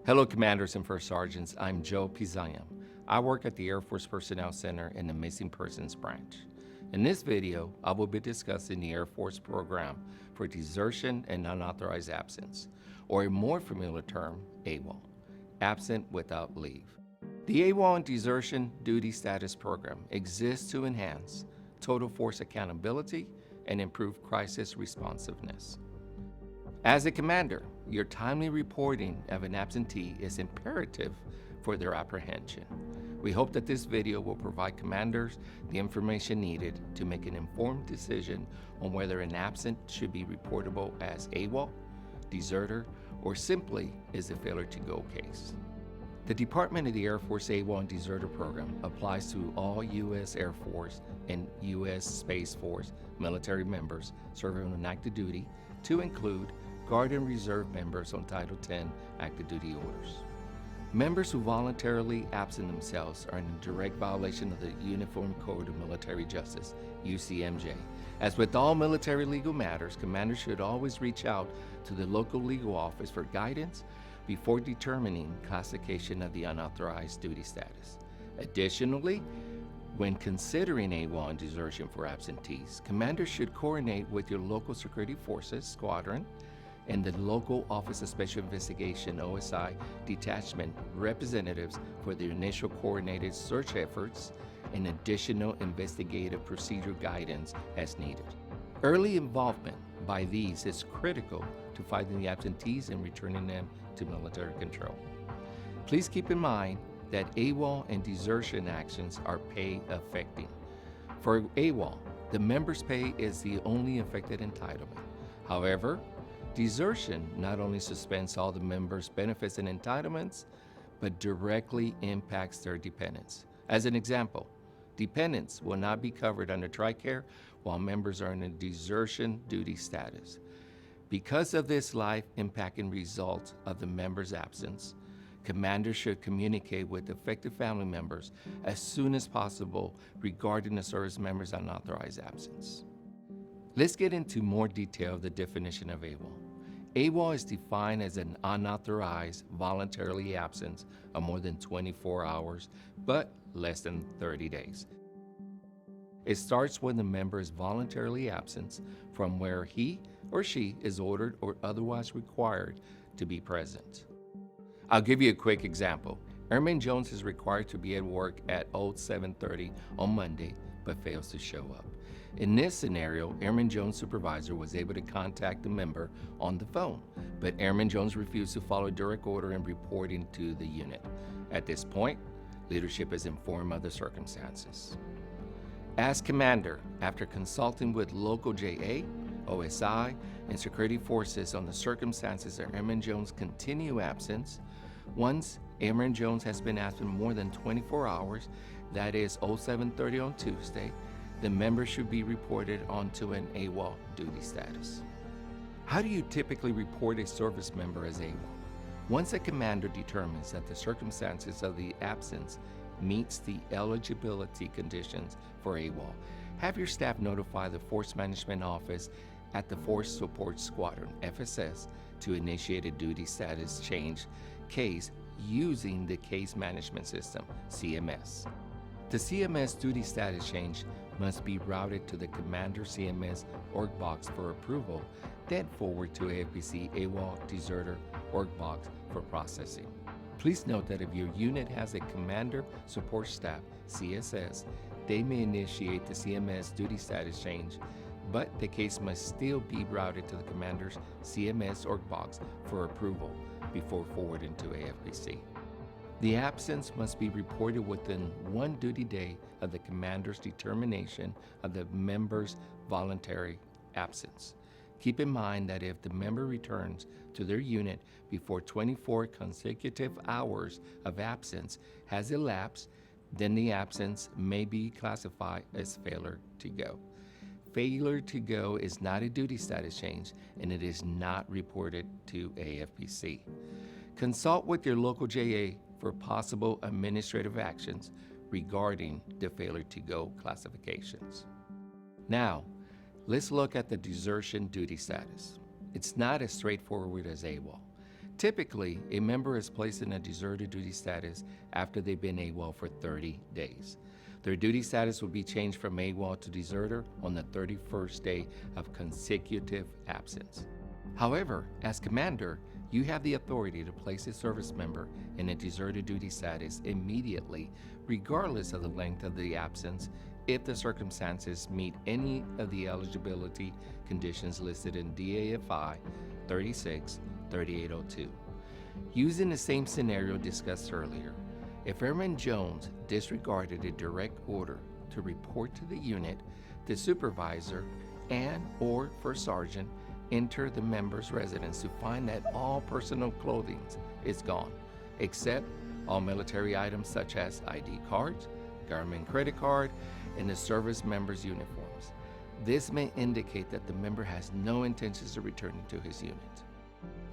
Hello, Commanders and First Sergeants. I'm Joe Pizayam. I work at the Air Force Personnel Center in the Missing Persons Branch. In this video, I will be discussing the Air Force program for desertion and unauthorized absence, or a more familiar term, AWOL, absent without leave. The AWOL and Desertion Duty Status Program exists to enhance total force accountability and improve crisis responsiveness. As a commander, your timely reporting of an absentee is imperative for their apprehension. We hope that this video will provide commanders the information needed to make an informed decision on whether an absent should be reportable as AWOL, deserter, or simply is a failure to go case. The Department of the Air Force AWOL and Deserter Program applies to all U.S. Air Force and U.S. Space Force military members serving on active duty, to include Guard and Reserve members on Title X active duty orders. Members who voluntarily absent themselves are in direct violation of the Uniform Code of Military Justice, UCMJ. As with all military legal matters, commanders should always reach out to the local legal office for guidance before determining classification of the unauthorized duty status. Additionally, when considering AWOL and desertion for absentees, commanders should coordinate with your local security forces, squadron, and the local Office of Special Investigation, OSI, detachment representatives for the initial coordinated search efforts and additional investigative procedural guidance as needed. Early involvement by these is critical to finding the absentees and returning them to military control. Please keep in mind that AWOL and desertion actions are pay affecting. For AWOL, the member's pay is the only affected entitlement. However, desertion not only suspends all the members' benefits and entitlements, but directly impacts their dependents. As an example, dependents will not be covered under TRICARE while members are in a desertion duty status. Because of this life-impacting result of the member's absence, commanders should communicate with affected family members as soon as possible regarding the service member's unauthorized absence. Let's get into more detail of the definition of AWOL. AWOL is defined as an unauthorized voluntarily absence of more than 24 hours, but less than 30 days. It starts when the member is voluntarily absent from where he or she is ordered or otherwise required to be present. I'll give you a quick example. Airman Jones is required to be at work at 07:30 on Monday, but fails to show up. In this scenario, Airman Jones' supervisor was able to contact the member on the phone, but Airman Jones refused to follow direct order in reporting to the unit. At this point, leadership is informed of the circumstances. As commander, after consulting with local JA, OSI, and security forces on the circumstances of Airman Jones' continued absence, once Airman Jones has been absent more than 24 hours, that is 07:30 on Tuesday, the member should be reported onto an AWOL duty status. How do you typically report a service member as AWOL? Once a commander determines that the circumstances of the absence meets the eligibility conditions for AWOL, have your staff notify the Force Management Office at the Force Support Squadron, FSS, to initiate a duty status change case using the Case Management System, CMS. The CMS duty status change must be routed to the Commander CMS org box for approval, then forward to AFPC AWOL Deserter org box for processing. Please note that if your unit has a Commander Support Staff, CSS, they may initiate the CMS duty status change, but the case must still be routed to the Commander's CMS org box for approval before forwarding to AFPC. The absence must be reported within 1 duty day of the commander's determination of the member's voluntary absence. Keep in mind that if the member returns to their unit before 24 consecutive hours of absence has elapsed, then the absence may be classified as failure to go. Failure to go is not a duty status change, and it is not reported to AFPC. Consult with your local JA for possible administrative actions regarding the failure to go classifications. Now, let's look at the desertion duty status. It's not as straightforward as AWOL. Typically, a member is placed in a deserter duty status after they've been AWOL for 30 days. Their duty status will be changed from AWOL to deserter on the 31st day of consecutive absence. However, as commander, you have the authority to place a service member in a deserter duty status immediately, regardless of the length of the absence, if the circumstances meet any of the eligibility conditions listed in DAFI 36-3802. Using the same scenario discussed earlier, if Airman Jones disregarded a direct order to report to the unit, the supervisor and/or first sergeant enter the member's residence to find that all personal clothing is gone, except all military items such as ID cards, government credit card, and the service member's uniforms. This may indicate that the member has no intentions of returning to his unit.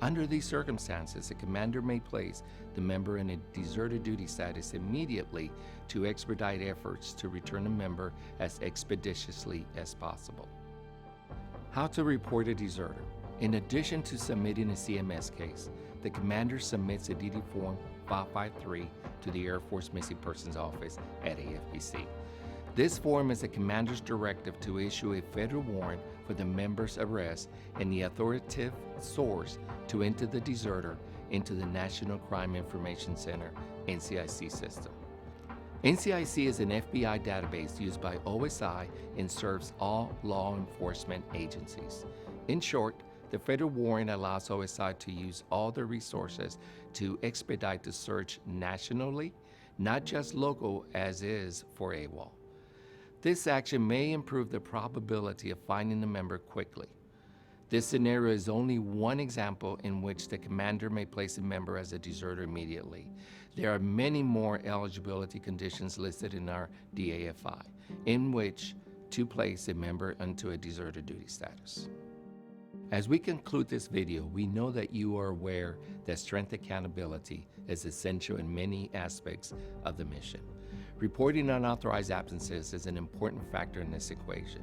Under these circumstances, the commander may place the member in a deserter duty status immediately to expedite efforts to return the member as expeditiously as possible. How to report a deserter. In addition to submitting a CMS case, the commander submits a DD Form 553 to the Air Force Missing Persons Office at AFPC. This form is the commander's directive to issue a federal warrant for the member's arrest and the authoritative source to enter the deserter into the National Crime Information Center NCIC system. NCIC is an FBI database used by OSI and serves all law enforcement agencies. In short, the federal warrant allows OSI to use all their resources to expedite the search nationally, not just local as is for AWOL. This action may improve the probability of finding the member quickly. This scenario is only one example in which the commander may place a member as a deserter immediately. There are many more eligibility conditions listed in our DAFI, in which to place a member into a deserter duty status. As we conclude this video, we know that you are aware that strength accountability is essential in many aspects of the mission. Reporting unauthorized absences is an important factor in this equation.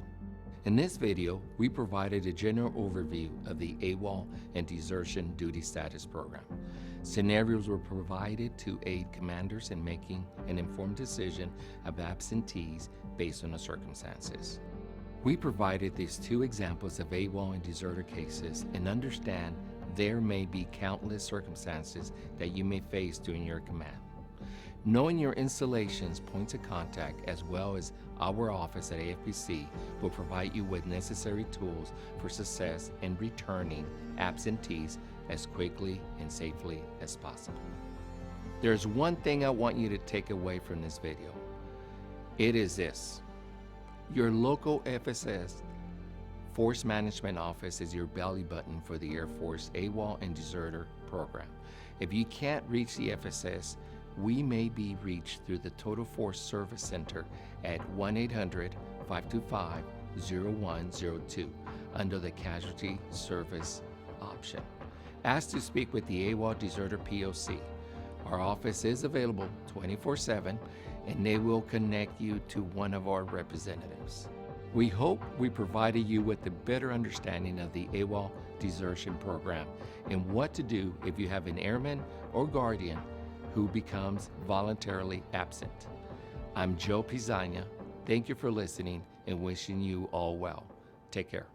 In this video, we provided a general overview of the AWOL and Desertion Duty Status Program. Scenarios were provided to aid commanders in making an informed decision of absentees based on the circumstances. We provided these two examples of AWOL and deserter cases and understand there may be countless circumstances that you may face during your command. Knowing your installation's points of contact as well as our office at AFPC will provide you with necessary tools for success in returning absentees as quickly and safely as possible. There's one thing I want you to take away from this video. It is this: your local FSS Force Management Office is your belly button for the Air Force AWOL and Deserter program. If you can't reach the FSS, we may be reached through the Total Force Service Center at 1-800-525-0102 under the Casualty Service option. Ask to speak with the AWOL Deserter POC. Our office is available 24/7 and they will connect you to one of our representatives. We hope we provided you with a better understanding of the AWOL desertion program and what to do if you have an airman or guardian who becomes voluntarily absent. I'm Joe Pizzagna. Thank you for listening and wishing you all well. Take care.